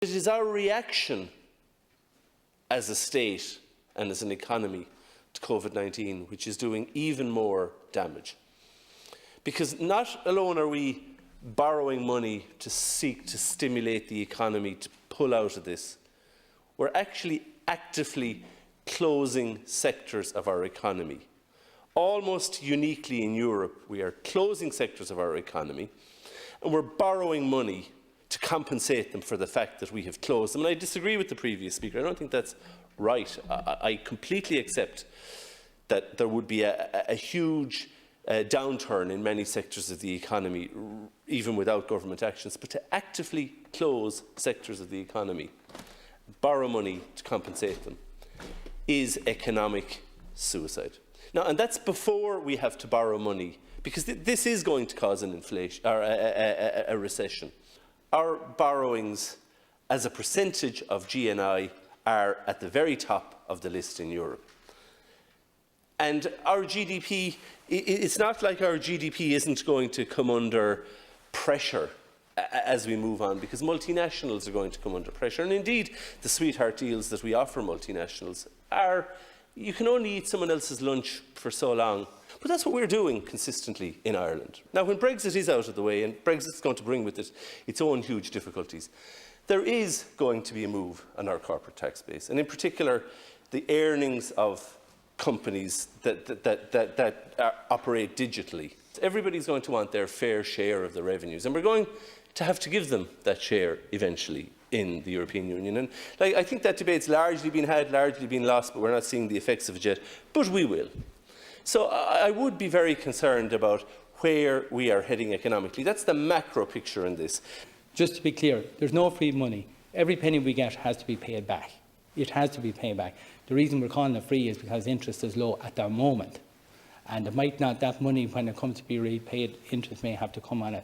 It is our reaction as a state and as an economy to COVID-19 which is doing even more damage. Because not alone are we borrowing money to seek to stimulate the economy to pull out of this, we're actually actively closing sectors of our economy. Almost uniquely in Europe, we are closing sectors of our economy and we're borrowing money to compensate them for the fact that we have closed them. And I disagree with the previous speaker. I don't think that's right. I completely accept that there would be a huge downturn in many sectors of the economy, even without government actions. But to actively close sectors of the economy, borrow money to compensate them, is economic suicide. Now, and that's before we have to borrow money, because this is going to cause an inflation or a recession. Our borrowings as a percentage of GNI are at the very top of the list in Europe. And our GDP, it's not like our GDP isn't going to come under pressure as we move on, because multinationals are going to come under pressure. And indeed, the sweetheart deals that we offer multinationals are, you can only eat someone else's lunch for so long. But that's what we're doing consistently in Ireland. Now, when Brexit is out of the way, and Brexit's going to bring with it its own huge difficulties, there is going to be a move on our corporate tax base, and in particular, the earnings of companies that operate digitally. Everybody's going to want their fair share of the revenues, and we're going to have to give them that share eventually in the European Union. And I think that debate's largely been had, largely been lost, but we're not seeing the effects of it yet. But we will. So I would be very concerned about where we are heading economically. That's the macro picture in this. Just to be clear, there's no free money. Every penny we get has to be paid back. It has to be paid back. The reason we're calling it free is because interest is low at the moment. And it might not, that money, when it comes to be repaid, interest may have to come on it.